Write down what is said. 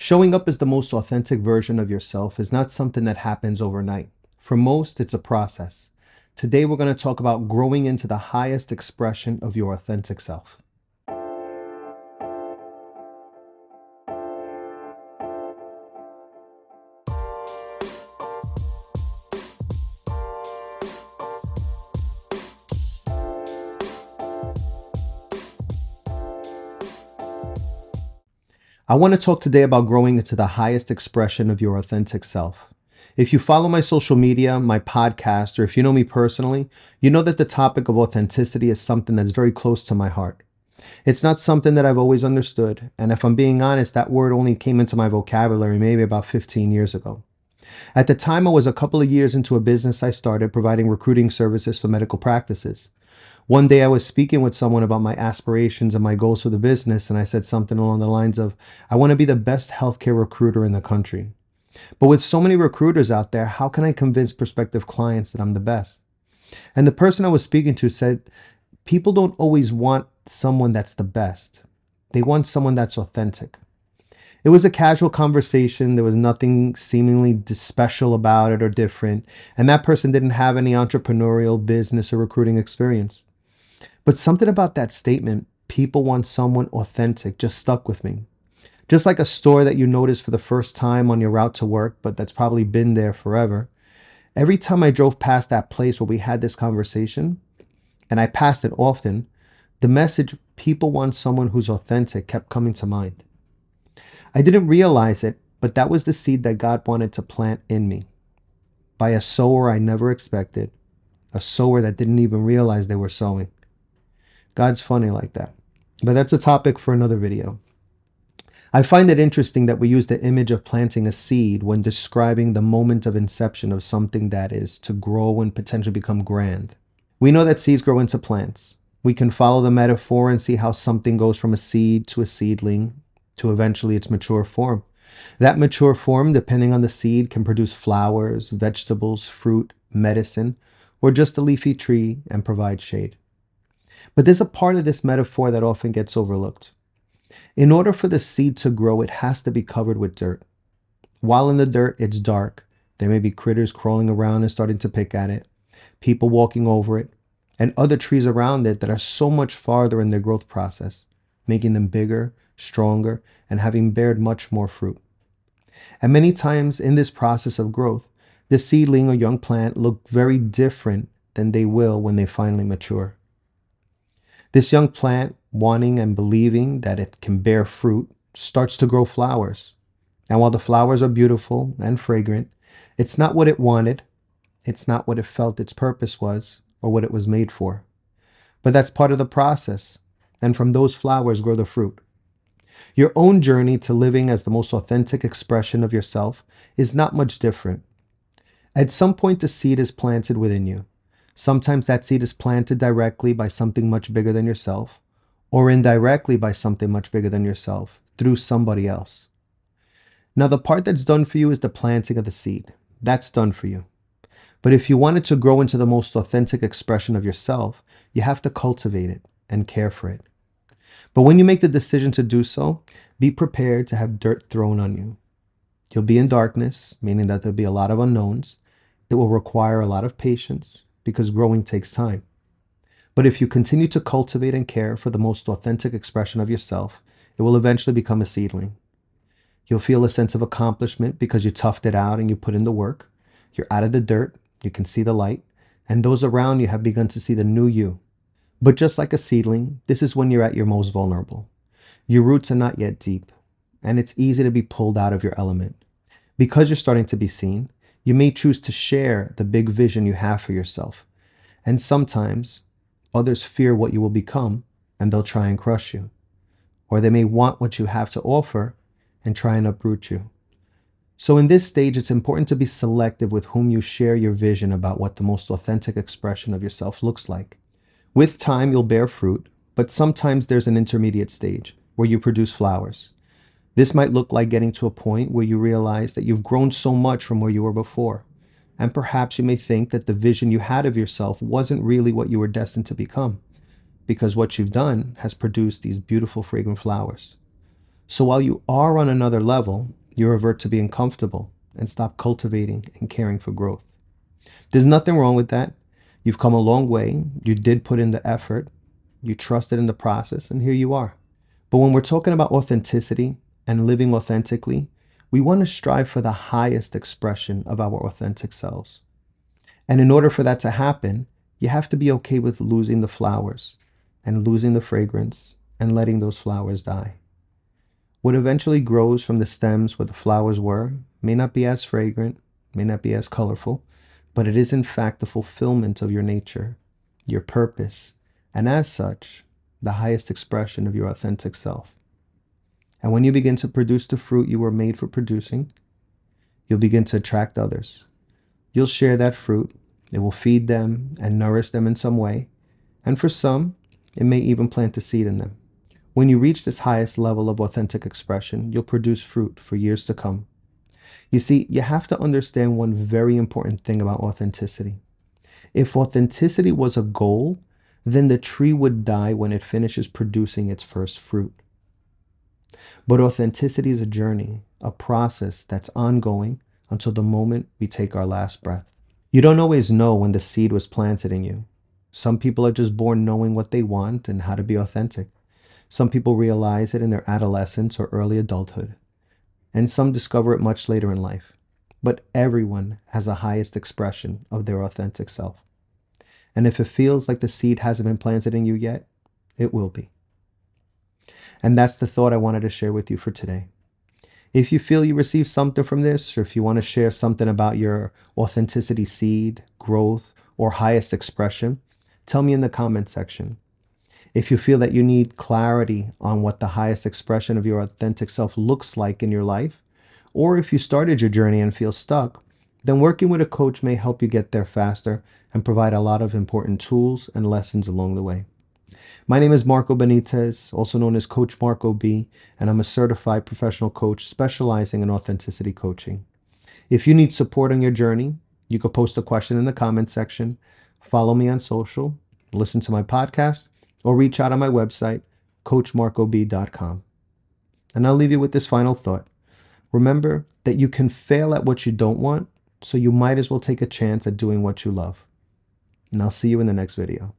Showing up as the most authentic version of yourself is not something that happens overnight. For most, it's a process. Today, we're going to talk about growing into the highest expression of your authentic self. I want to talk today about growing into the highest expression of your authentic self. If you follow my social media, my podcast, or if you know me personally, you know that the topic of authenticity is something that's very close to my heart. It's not something that I've always understood, and if I'm being honest, that word only came into my vocabulary maybe about 15 years ago. At the time, I was a couple of years into a business I started providing recruiting services for medical practices. One day I was speaking with someone about my aspirations and my goals for the business, and I said something along the lines of, I want to be the best healthcare recruiter in the country. But with so many recruiters out there, how can I convince prospective clients that I'm the best? And the person I was speaking to said, people don't always want someone that's the best. They want someone that's authentic. It was a casual conversation. There was nothing seemingly special about it or different. And that person didn't have any entrepreneurial, business, or recruiting experience. But something about that statement, people want someone authentic, just stuck with me. Just like a store that you notice for the first time on your route to work, but that's probably been there forever. Every time I drove past that place where we had this conversation, and I passed it often, the message, people want someone who's authentic, kept coming to mind. I didn't realize it, but that was the seed that God wanted to plant in me by a sower I never expected, a sower that didn't even realize they were sowing. God's funny like that. But that's a topic for another video. I find it interesting that we use the image of planting a seed when describing the moment of inception of something that is to grow and potentially become grand. We know that seeds grow into plants. We can follow the metaphor and see how something goes from a seed to a seedling to eventually its mature form. That mature form, depending on the seed, can produce flowers, vegetables, fruit, medicine, or just a leafy tree and provide shade. But there's a part of this metaphor that often gets overlooked. In order for the seed to grow, it has to be covered with dirt. While in the dirt, it's dark. There may be critters crawling around and starting to pick at it, people walking over it, and other trees around it that are so much farther in their growth process, making them bigger, stronger, and having bared much more fruit. And many times in this process of growth, the seedling or young plant look very different than they will when they finally mature. This young plant, wanting and believing that it can bear fruit, starts to grow flowers. And while the flowers are beautiful and fragrant, it's not what it wanted, it's not what it felt its purpose was, or what it was made for. But that's part of the process, and from those flowers grow the fruit. Your own journey to living as the most authentic expression of yourself is not much different. At some point, the seed is planted within you. Sometimes that seed is planted directly by something much bigger than yourself, or indirectly by something much bigger than yourself, through somebody else. Now, the part that's done for you is the planting of the seed. That's done for you. But if you want it to grow into the most authentic expression of yourself, you have to cultivate it and care for it. But when you make the decision to do so, be prepared to have dirt thrown on you. You'll be in darkness, meaning that there'll be a lot of unknowns. It will require a lot of patience because growing takes time. But if you continue to cultivate and care for the most authentic expression of yourself, it will eventually become a seedling. You'll feel a sense of accomplishment because you toughed it out and you put in the work. You're out of the dirt, you can see the light, and those around you have begun to see the new you. But just like a seedling, this is when you're at your most vulnerable. Your roots are not yet deep, and it's easy to be pulled out of your element. Because you're starting to be seen, you may choose to share the big vision you have for yourself. And sometimes others fear what you will become, and they'll try and crush you. Or they may want what you have to offer and try and uproot you. So in this stage, it's important to be selective with whom you share your vision about what the most authentic expression of yourself looks like. With time, you'll bear fruit, but sometimes there's an intermediate stage where you produce flowers. This might look like getting to a point where you realize that you've grown so much from where you were before. And perhaps you may think that the vision you had of yourself wasn't really what you were destined to become, because what you've done has produced these beautiful fragrant flowers. So while you are on another level, you revert to being comfortable and stop cultivating and caring for growth. There's nothing wrong with that. You've come a long way. You did put in the effort. You trusted in the process, and here you are. But when we're talking about authenticity and living authentically, we want to strive for the highest expression of our authentic selves. And in order for that to happen, you have to be okay with losing the flowers and losing the fragrance and letting those flowers die. What eventually grows from the stems where the flowers were may not be as fragrant, may not be as colorful, but it is in fact the fulfillment of your nature, your purpose, and as such, the highest expression of your authentic self. And when you begin to produce the fruit you were made for producing, you'll begin to attract others. You'll share that fruit. It will feed them and nourish them in some way. And for some, it may even plant a seed in them. When you reach this highest level of authentic expression, you'll produce fruit for years to come. You see, you have to understand one very important thing about authenticity. If authenticity was a goal, then the tree would die when it finishes producing its first fruit. But authenticity is a journey, a process that's ongoing until the moment we take our last breath. You don't always know when the seed was planted in you. Some people are just born knowing what they want and how to be authentic. Some people realize it in their adolescence or early adulthood, and some discover it much later in life. But everyone has a highest expression of their authentic self. And if it feels like the seed hasn't been planted in you yet, it will be. And that's the thought I wanted to share with you for today. If you feel you received something from this, or if you want to share something about your authenticity seed, growth, or highest expression, tell me in the comment section. If you feel that you need clarity on what the highest expression of your authentic self looks like in your life, or if you started your journey and feel stuck, then working with a coach may help you get there faster and provide a lot of important tools and lessons along the way. My name is Marco Benitez, also known as Coach Marco B, and I'm a certified professional coach specializing in authenticity coaching. If you need support on your journey, you can post a question in the comment section, follow me on social, listen to my podcast, or reach out on my website, coachmarcob.com. And I'll leave you with this final thought. Remember that you can fail at what you don't want, so you might as well take a chance at doing what you love. And I'll see you in the next video.